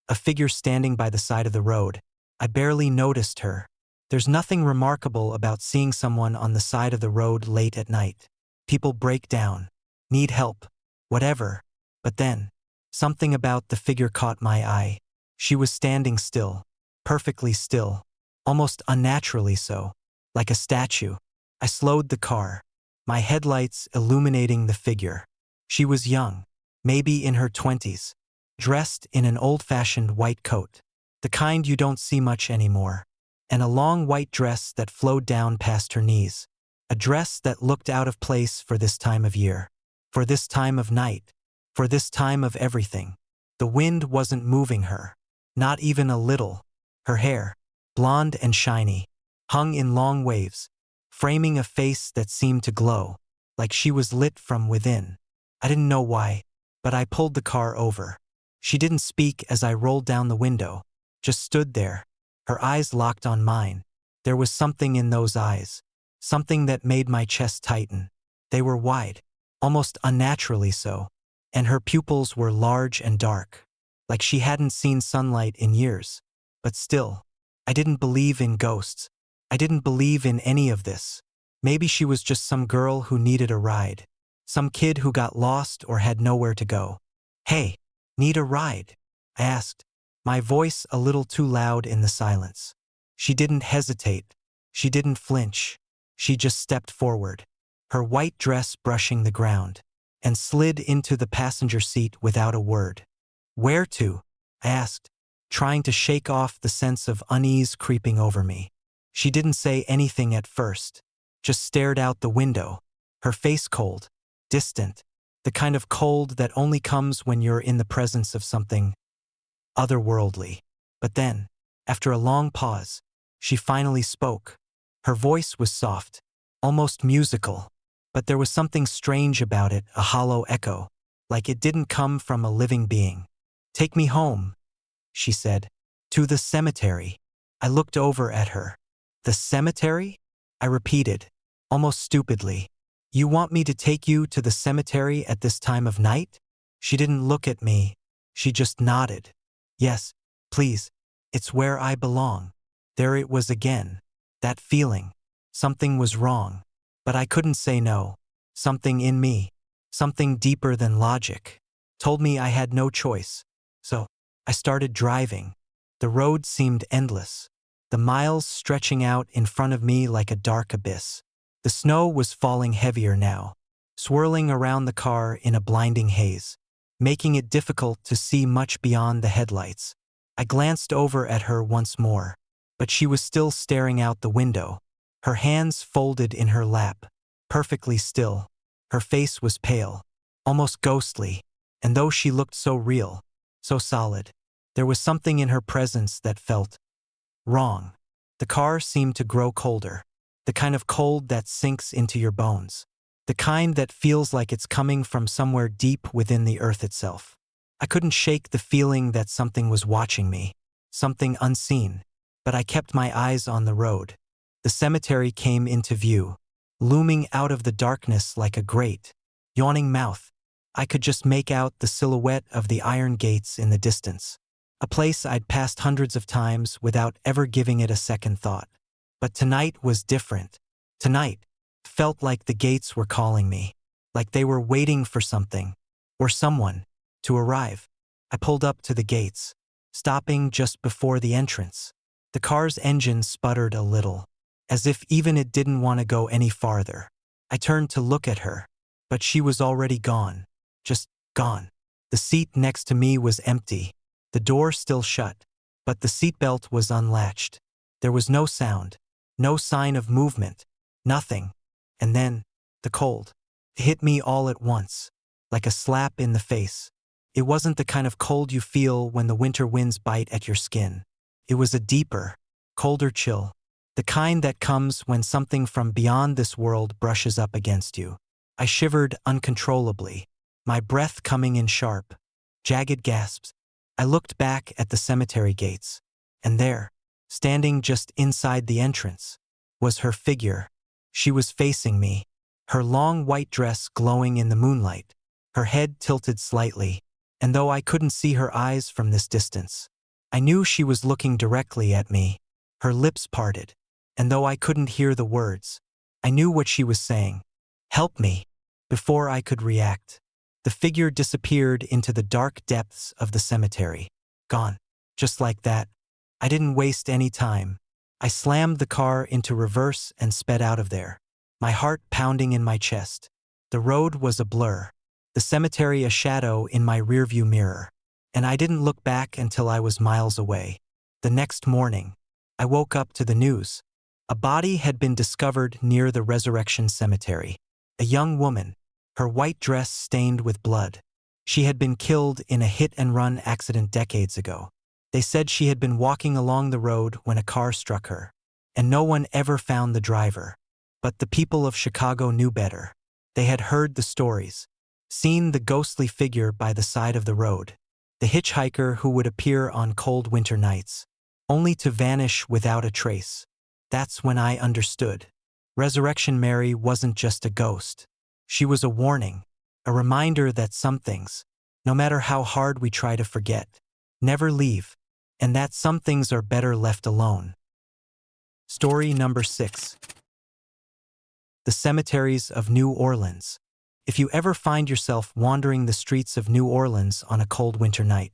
a figure standing by the side of the road. I barely noticed her. There's nothing remarkable about seeing someone on the side of the road late at night. People break down, need help, whatever. But then, something about the figure caught my eye. She was standing still, perfectly still, almost unnaturally so, like a statue. I slowed the car, my headlights illuminating the figure. She was young, maybe in her 20s, dressed in an old-fashioned white coat, the kind you don't see much anymore, and a long white dress that flowed down past her knees, a dress that looked out of place for this time of year, for this time of night, for this time of everything. The wind wasn't moving her, not even a little. Her hair, blonde and shiny, hung in long waves, framing a face that seemed to glow, like she was lit from within. I didn't know why, but I pulled the car over. She didn't speak as I rolled down the window, just stood there, her eyes locked on mine. There was something in those eyes, something that made my chest tighten. They were wide, almost unnaturally so, and her pupils were large and dark, like she hadn't seen sunlight in years. But still, I didn't believe in ghosts. I didn't believe in any of this. Maybe she was just some girl who needed a ride. Some kid who got lost or had nowhere to go. "Hey, need a ride?" I asked, my voice a little too loud in the silence. She didn't hesitate. She didn't flinch. She just stepped forward, her white dress brushing the ground, and slid into the passenger seat without a word. "Where to?" I asked, trying to shake off the sense of unease creeping over me. She didn't say anything at first, just stared out the window, her face cold, distant, the kind of cold that only comes when you're in the presence of something otherworldly. But then, after a long pause, she finally spoke. Her voice was soft, almost musical, but there was something strange about it, a hollow echo, like it didn't come from a living being. "Take me home," she said. "To the cemetery." I looked over at her. "The cemetery?" I repeated, almost stupidly. "You want me to take you to the cemetery at this time of night?" She didn't look at me. She just nodded. "Yes, please. It's where I belong." There it was again. That feeling. Something was wrong. But I couldn't say no. Something in me, something deeper than logic, told me I had no choice. So, I started driving. The road seemed endless, the miles stretching out in front of me like a dark abyss. The snow was falling heavier now, swirling around the car in a blinding haze, making it difficult to see much beyond the headlights. I glanced over at her once more, but she was still staring out the window, her hands folded in her lap, perfectly still. Her face was pale, almost ghostly, and though she looked so real, so solid, there was something in her presence that felt wrong. The car seemed to grow colder, the kind of cold that sinks into your bones, the kind that feels like it's coming from somewhere deep within the earth itself. I couldn't shake the feeling that something was watching me, something unseen, but I kept my eyes on the road. The cemetery came into view, looming out of the darkness like a great, yawning mouth. I could just make out the silhouette of the iron gates in the distance, a place I'd passed hundreds of times without ever giving it a second thought. But tonight was different. Tonight felt like the gates were calling me, like they were waiting for something, or someone, to arrive. I pulled up to the gates, stopping just before the entrance. The car's engine sputtered a little, as if even it didn't want to go any farther. I turned to look at her, but she was already gone. Just gone. The seat next to me was empty, the door still shut, but the seatbelt was unlatched. There was no sound, no sign of movement, nothing. And then, the cold. It hit me all at once, like a slap in the face. It wasn't the kind of cold you feel when the winter winds bite at your skin. It was a deeper, colder chill, the kind that comes when something from beyond this world brushes up against you. I shivered uncontrollably, my breath coming in sharp, jagged gasps. I looked back at the cemetery gates, and there, standing just inside the entrance, was her figure. She was facing me, her long white dress glowing in the moonlight, her head tilted slightly, and though I couldn't see her eyes from this distance, I knew she was looking directly at me. Her lips parted, and though I couldn't hear the words, I knew what she was saying. "Help me." Before I could react, the figure disappeared into the dark depths of the cemetery. Gone. Just like that. I didn't waste any time. I slammed the car into reverse and sped out of there, my heart pounding in my chest. The road was a blur, the cemetery a shadow in my rearview mirror, and I didn't look back until I was miles away. The next morning, I woke up to the news. A body had been discovered near the Resurrection Cemetery. A young woman, her white dress stained with blood. She had been killed in a hit-and-run accident decades ago. They said she had been walking along the road when a car struck her, and no one ever found the driver. But the people of Chicago knew better. They had heard the stories, seen the ghostly figure by the side of the road, the hitchhiker who would appear on cold winter nights, only to vanish without a trace. That's when I understood. Resurrection Mary wasn't just a ghost. She was a warning, a reminder that some things, no matter how hard we try to forget, never leave, and that some things are better left alone. Story number 6. The Cemeteries of New Orleans. If you ever find yourself wandering the streets of New Orleans on a cold winter night,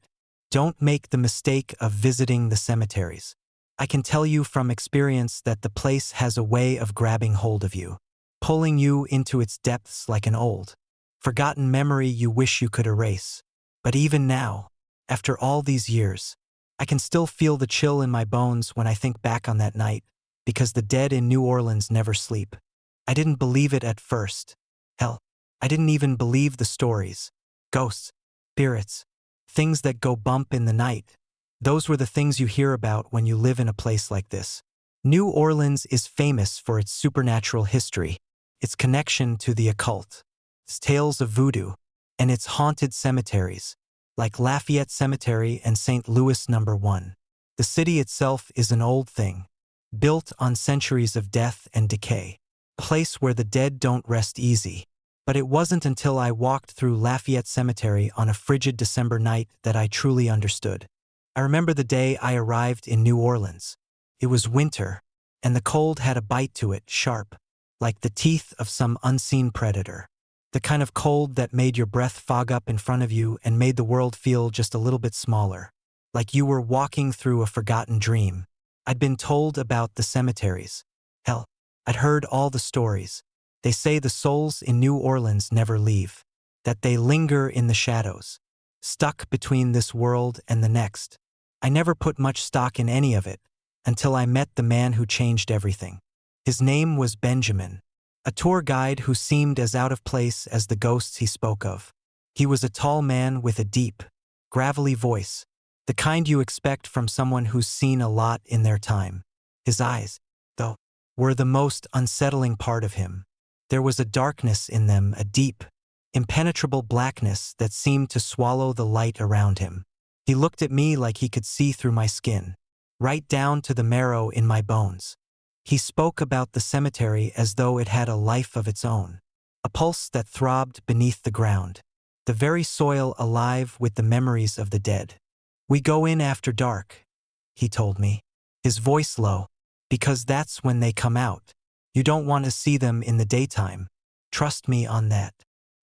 don't make the mistake of visiting the cemeteries. I can tell you from experience that the place has a way of grabbing hold of you, pulling you into its depths like an old, forgotten memory you wish you could erase. But even now, after all these years, I can still feel the chill in my bones when I think back on that night, because the dead in New Orleans never sleep. I didn't believe it at first. Hell, I didn't even believe the stories. Ghosts, spirits, things that go bump in the night. Those were the things you hear about when you live in a place like this. New Orleans is famous for its supernatural history, its connection to the occult, its tales of voodoo, and its haunted cemeteries, like Lafayette Cemetery and St. Louis No. 1. The city itself is an old thing, built on centuries of death and decay, a place where the dead don't rest easy. But it wasn't until I walked through Lafayette Cemetery on a frigid December night that I truly understood. I remember the day I arrived in New Orleans. It was winter, and the cold had a bite to it, sharp, like the teeth of some unseen predator. The kind of cold that made your breath fog up in front of you and made the world feel just a little bit smaller, like you were walking through a forgotten dream. I'd been told about the cemeteries. Hell, I'd heard all the stories. They say the souls in New Orleans never leave, that they linger in the shadows, stuck between this world and the next. I never put much stock in any of it until I met the man who changed everything. His name was Benjamin, a tour guide who seemed as out of place as the ghosts he spoke of. He was a tall man with a deep, gravelly voice, the kind you expect from someone who's seen a lot in their time. His eyes, though, were the most unsettling part of him. There was a darkness in them, a deep, impenetrable blackness that seemed to swallow the light around him. He looked at me like he could see through my skin, right down to the marrow in my bones. He spoke about the cemetery as though it had a life of its own, a pulse that throbbed beneath the ground, the very soil alive with the memories of the dead. "We go in after dark," he told me, his voice low, "because that's when they come out. You don't want to see them in the daytime. Trust me on that."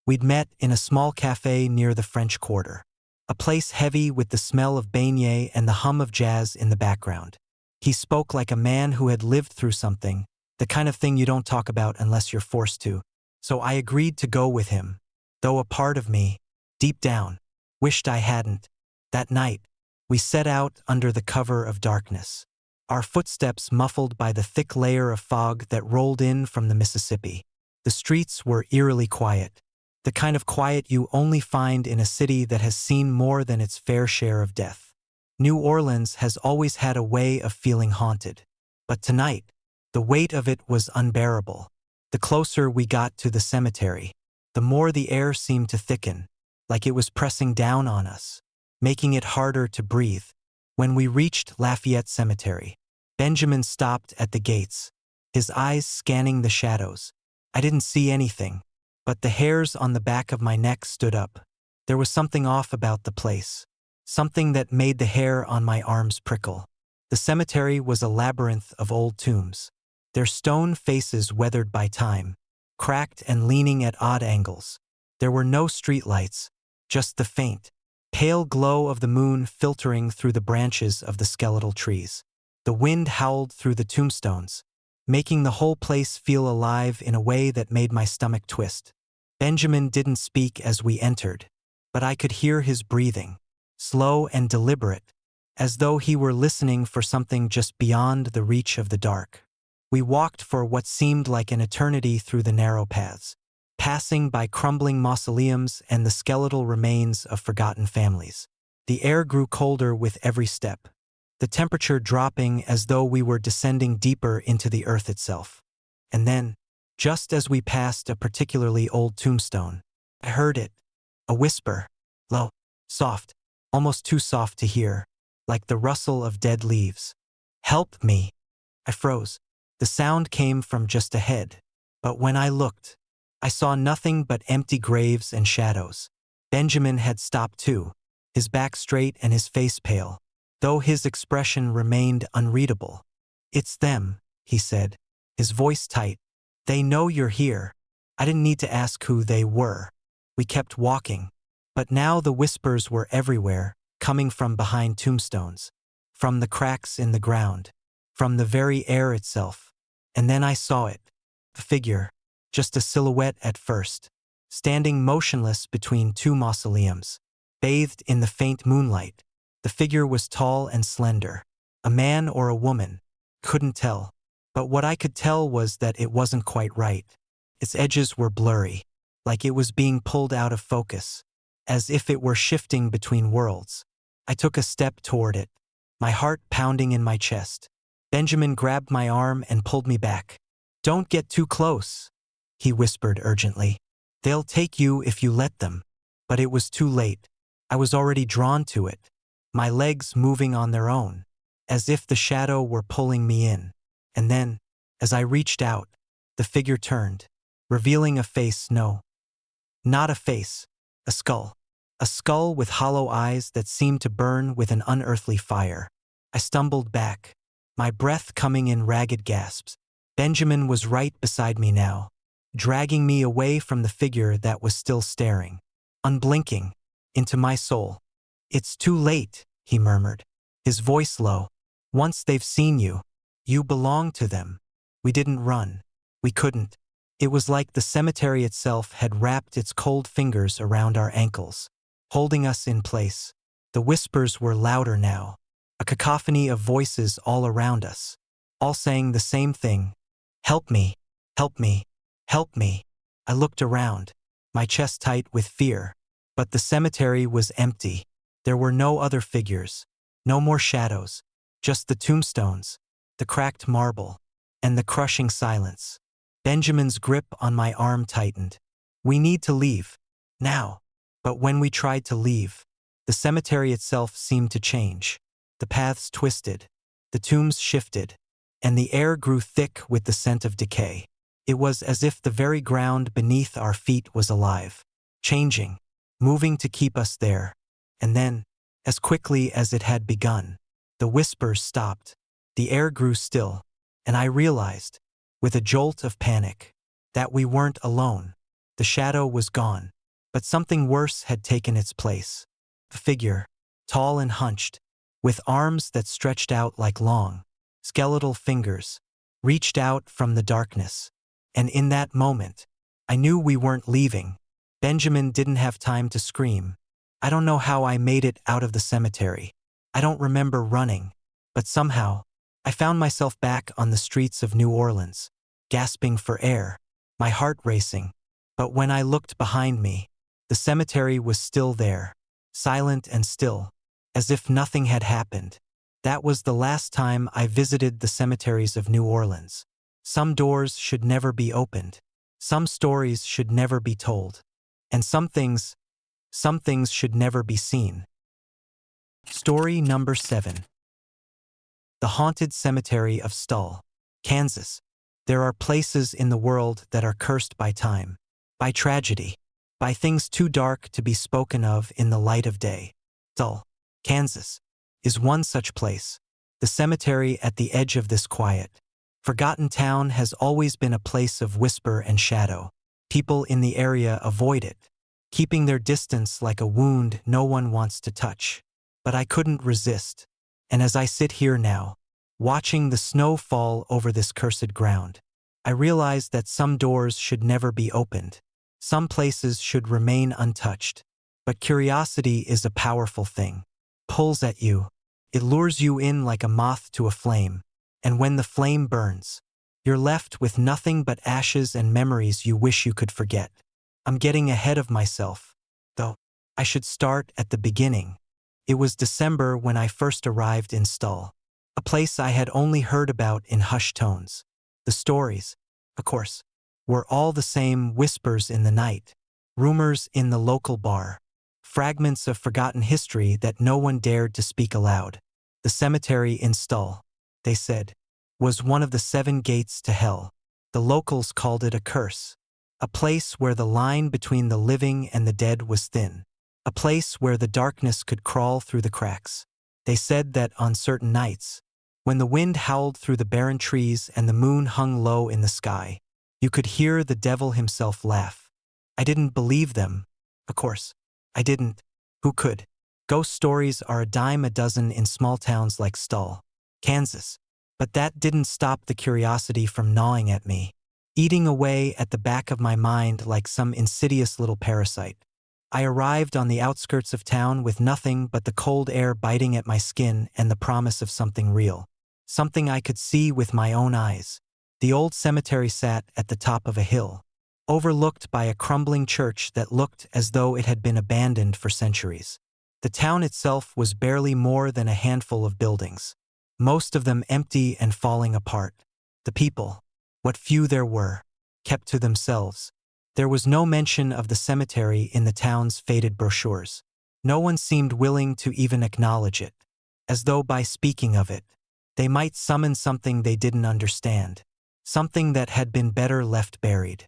We'd met in a small cafe near the French Quarter, a place heavy with the smell of beignet and the hum of jazz in the background. He spoke like a man who had lived through something, the kind of thing you don't talk about unless you're forced to. So I agreed to go with him, though a part of me, deep down, wished I hadn't. That night, we set out under the cover of darkness, our footsteps muffled by the thick layer of fog that rolled in from the Mississippi. The streets were eerily quiet, the kind of quiet you only find in a city that has seen more than its fair share of death. New Orleans has always had a way of feeling haunted, but tonight, the weight of it was unbearable. The closer we got to the cemetery, the more the air seemed to thicken, like it was pressing down on us, making it harder to breathe. When we reached Lafayette Cemetery, Benjamin stopped at the gates, his eyes scanning the shadows. I didn't see anything, but the hairs on the back of my neck stood up. There was something off about the place, something that made the hair on my arms prickle. The cemetery was a labyrinth of old tombs, their stone faces weathered by time, cracked and leaning at odd angles. There were no streetlights, just the faint, pale glow of the moon filtering through the branches of the skeletal trees. The wind howled through the tombstones, making the whole place feel alive in a way that made my stomach twist. Benjamin didn't speak as we entered, but I could hear his breathing, slow and deliberate, as though he were listening for something just beyond the reach of the dark. We walked for what seemed like an eternity through the narrow paths, passing by crumbling mausoleums and the skeletal remains of forgotten families. The air grew colder with every step, the temperature dropping as though we were descending deeper into the earth itself. And then, just as we passed a particularly old tombstone, I heard it, a whisper, low, soft, almost too soft to hear, like the rustle of dead leaves. "Help me!" I froze. The sound came from just ahead, but when I looked, I saw nothing but empty graves and shadows. Benjamin had stopped too, his back straight and his face pale, though his expression remained unreadable. "It's them," he said, his voice tight. "They know you're here." I didn't need to ask who they were. We kept walking. But now the whispers were everywhere, coming from behind tombstones, from the cracks in the ground, from the very air itself. And then I saw it. A figure, just a silhouette at first, standing motionless between two mausoleums, bathed in the faint moonlight. The figure was tall and slender. A man or a woman, couldn't tell. But what I could tell was that it wasn't quite right. Its edges were blurry, like it was being pulled out of focus, as if it were shifting between worlds. I took a step toward it, my heart pounding in my chest. Benjamin grabbed my arm and pulled me back. "Don't get too close," he whispered urgently. "They'll take you if you let them." But it was too late. I was already drawn to it, my legs moving on their own, as if the shadow were pulling me in. And then, as I reached out, the figure turned, revealing a face. No, not a face, a skull. A skull with hollow eyes that seemed to burn with an unearthly fire. I stumbled back, my breath coming in ragged gasps. Benjamin was right beside me now, dragging me away from the figure that was still staring, unblinking, into my soul. "It's too late," he murmured, his voice low. "Once they've seen you, you belong to them." We didn't run. We couldn't. It was like the cemetery itself had wrapped its cold fingers around our ankles, holding us in place. The whispers were louder now, a cacophony of voices all around us, all saying the same thing. "Help me, help me, help me." I looked around, my chest tight with fear. But the cemetery was empty. There were no other figures, no more shadows, just the tombstones, the cracked marble, and the crushing silence. Benjamin's grip on my arm tightened. "We need to leave, now." But when we tried to leave, the cemetery itself seemed to change. The paths twisted, the tombs shifted, and the air grew thick with the scent of decay. It was as if the very ground beneath our feet was alive, changing, moving to keep us there. And then, as quickly as it had begun, the whispers stopped. The air grew still, and I realized, with a jolt of panic, that we weren't alone. The shadow was gone, but something worse had taken its place. A figure, tall and hunched, with arms that stretched out like long, skeletal fingers, reached out from the darkness. And in that moment, I knew we weren't leaving. Benjamin didn't have time to scream. I don't know how I made it out of the cemetery. I don't remember running, but somehow, I found myself back on the streets of New Orleans, gasping for air, my heart racing. But when I looked behind me, the cemetery was still there, silent and still, as if nothing had happened. That was the last time I visited the cemeteries of New Orleans. Some doors should never be opened. Some stories should never be told. And some things should never be seen. Story number 7. The Haunted Cemetery of Stull, Kansas. There are places in the world that are cursed by time, by tragedy, by things too dark to be spoken of in the light of day. Stull, Kansas, is one such place. The cemetery at the edge of this quiet, forgotten town has always been a place of whisper and shadow. People in the area avoid it, keeping their distance like a wound no one wants to touch. But I couldn't resist. And as I sit here now, watching the snow fall over this cursed ground, I realize that some doors should never be opened. Some places should remain untouched. But curiosity is a powerful thing. Pulls at you. It lures you in like a moth to a flame. And when the flame burns, you're left with nothing but ashes and memories you wish you could forget. I'm getting ahead of myself, though. I should start at the beginning. It was December when I first arrived in Stull, a place I had only heard about in hushed tones. The stories, of course, were all the same: whispers in the night, rumors in the local bar, fragments of forgotten history that no one dared to speak aloud. The cemetery in Stull, they said, was one of the 7 gates to hell. The locals called it a curse, a place where the line between the living and the dead was thin, a place where the darkness could crawl through the cracks. They said that on certain nights, when the wind howled through the barren trees and the moon hung low in the sky, You could hear the devil himself laugh. I didn't believe them. Of course, I didn't. Who could? Ghost stories are a dime a dozen in small towns like Stull, Kansas. But that didn't stop the curiosity from gnawing at me, eating away at the back of my mind like some insidious little parasite. I arrived on the outskirts of town with nothing but the cold air biting at my skin and the promise of something real. Something I could see with my own eyes. The old cemetery sat at the top of a hill, overlooked by a crumbling church that looked as though it had been abandoned for centuries. The town itself was barely more than a handful of buildings, most of them empty and falling apart. The people, what few there were, kept to themselves. There was no mention of the cemetery in the town's faded brochures. No one seemed willing to even acknowledge it, as though by speaking of it, they might summon something they didn't understand, something that had been better left buried.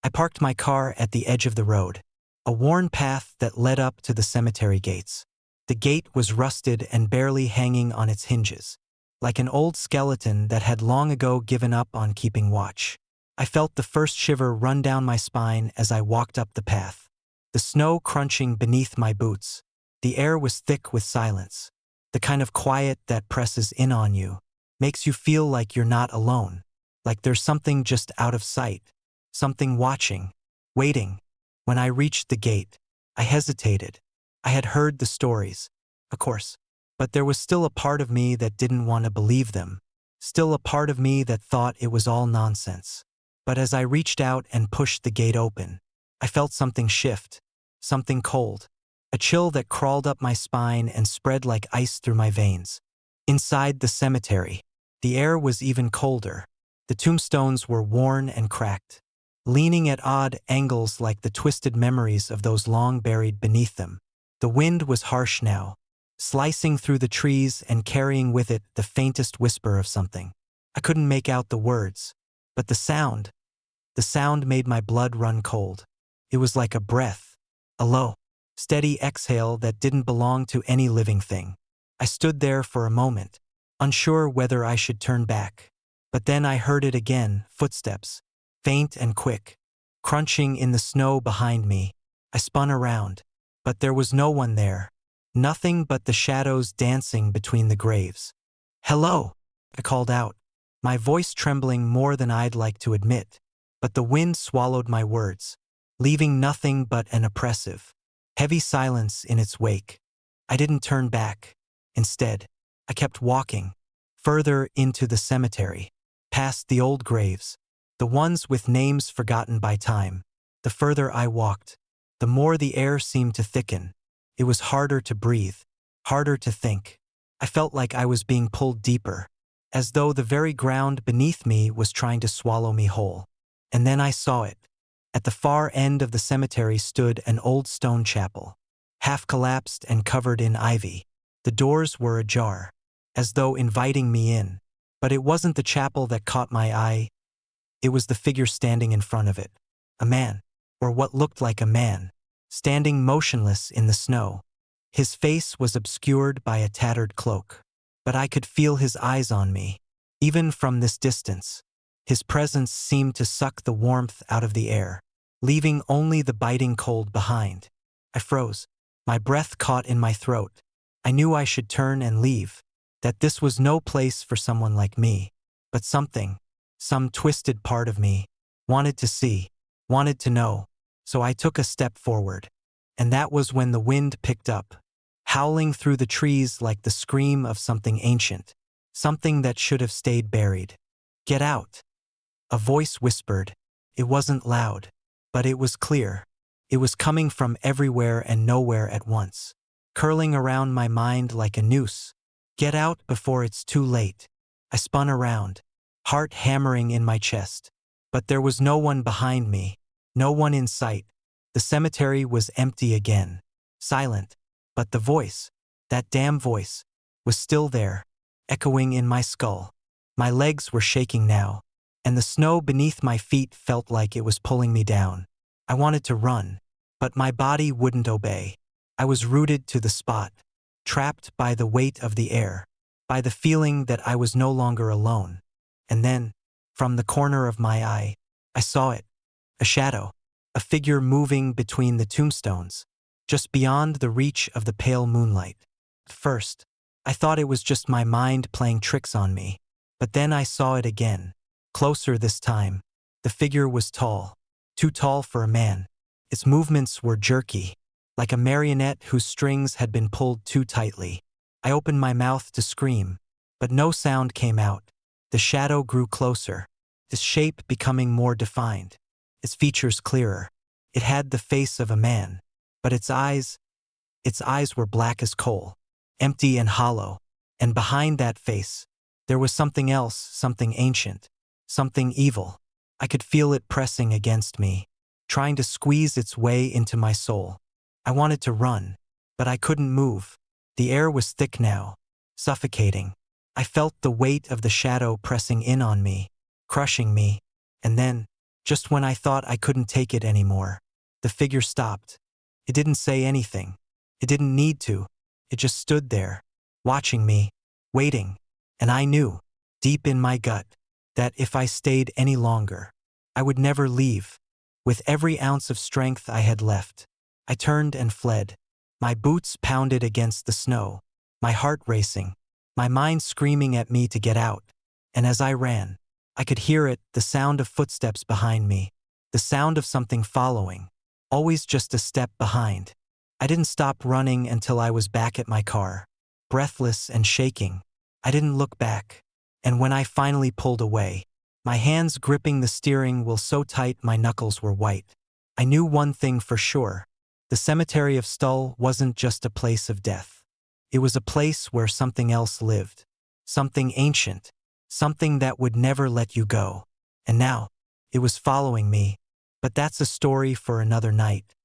I parked my car at the edge of the road, a worn path that led up to the cemetery gates. The gate was rusted and barely hanging on its hinges, like an old skeleton that had long ago given up on keeping watch. I felt the first shiver run down my spine as I walked up the path, the snow crunching beneath my boots. The air was thick with silence, the kind of quiet that presses in on you, makes you feel like you're not alone, like there's something just out of sight, something watching, waiting. When I reached the gate, I hesitated. I had heard the stories, of course, but there was still a part of me that didn't want to believe them, still a part of me that thought it was all nonsense. But as I reached out and pushed the gate open, I felt something shift, something cold, a chill that crawled up my spine and spread like ice through my veins. Inside the cemetery, the air was even colder. The tombstones were worn and cracked, leaning at odd angles like the twisted memories of those long buried beneath them. The wind was harsh now, slicing through the trees and carrying with it the faintest whisper of something. I couldn't make out the words, but the sound made my blood run cold. It was like a breath, a low, steady exhale that didn't belong to any living thing. I stood there for a moment, unsure whether I should turn back. But then I heard it again, footsteps, faint and quick, crunching in the snow behind me. I spun around, but there was no one there, nothing but the shadows dancing between the graves. "Hello," I called out, my voice trembling more than I'd like to admit. But the wind swallowed my words, leaving nothing but an oppressive, heavy silence in its wake. I didn't turn back. Instead, I kept walking, further into the cemetery, past the old graves, the ones with names forgotten by time. The further I walked, the more the air seemed to thicken. It was harder to breathe, harder to think. I felt like I was being pulled deeper, as though the very ground beneath me was trying to swallow me whole. And then I saw it. At the far end of the cemetery stood an old stone chapel, half collapsed and covered in ivy. The doors were ajar, as though inviting me in. But it wasn't the chapel that caught my eye. It was the figure standing in front of it. A man, or what looked like a man, standing motionless in the snow. His face was obscured by a tattered cloak, but I could feel his eyes on me, even from this distance. His presence seemed to suck the warmth out of the air, leaving only the biting cold behind. I froze, my breath caught in my throat. I knew I should turn and leave, that this was no place for someone like me. But some twisted part of me, wanted to see, wanted to know. So I took a step forward. And that was when the wind picked up, howling through the trees like the scream of something ancient, something that should have stayed buried. "Get out," a voice whispered. It wasn't loud, but it was clear. It was coming from everywhere and nowhere at once, curling around my mind like a noose. "Get out before it's too late." I spun around, heart hammering in my chest. But there was no one behind me, no one in sight. The cemetery was empty again, silent. But the voice, that damn voice, was still there, echoing in my skull. My legs were shaking now, and the snow beneath my feet felt like it was pulling me down. I wanted to run, but my body wouldn't obey. I was rooted to the spot, trapped by the weight of the air, by the feeling that I was no longer alone. And then, from the corner of my eye, I saw it. A shadow. A figure moving between the tombstones, just beyond the reach of the pale moonlight. At first, I thought it was just my mind playing tricks on me. But then I saw it again. Closer this time. The figure was tall. Too tall for a man. Its movements were jerky, like a marionette whose strings had been pulled too tightly. I opened my mouth to scream, but no sound came out. The shadow grew closer, its shape becoming more defined, its features clearer. It had the face of a man, but its eyes were black as coal, empty and hollow. And behind that face, there was something else, something ancient, something evil. I could feel it pressing against me, trying to squeeze its way into my soul. I wanted to run, but I couldn't move. The air was thick now, suffocating. I felt the weight of the shadow pressing in on me, crushing me. And then, just when I thought I couldn't take it anymore, the figure stopped. It didn't say anything. It didn't need to. It just stood there, watching me, waiting. And I knew, deep in my gut, that if I stayed any longer, I would never leave. With every ounce of strength I had left, I turned and fled. My boots pounded against the snow, my heart racing, my mind screaming at me to get out. And as I ran, I could hear it, the sound of footsteps behind me, the sound of something following, always just a step behind. I didn't stop running until I was back at my car, breathless and shaking. I didn't look back. And when I finally pulled away, my hands gripping the steering wheel so tight my knuckles were white, I knew one thing for sure. The cemetery of Stull wasn't just a place of death. It was a place where something else lived. Something ancient. Something that would never let you go. And now, it was following me. But that's a story for another night.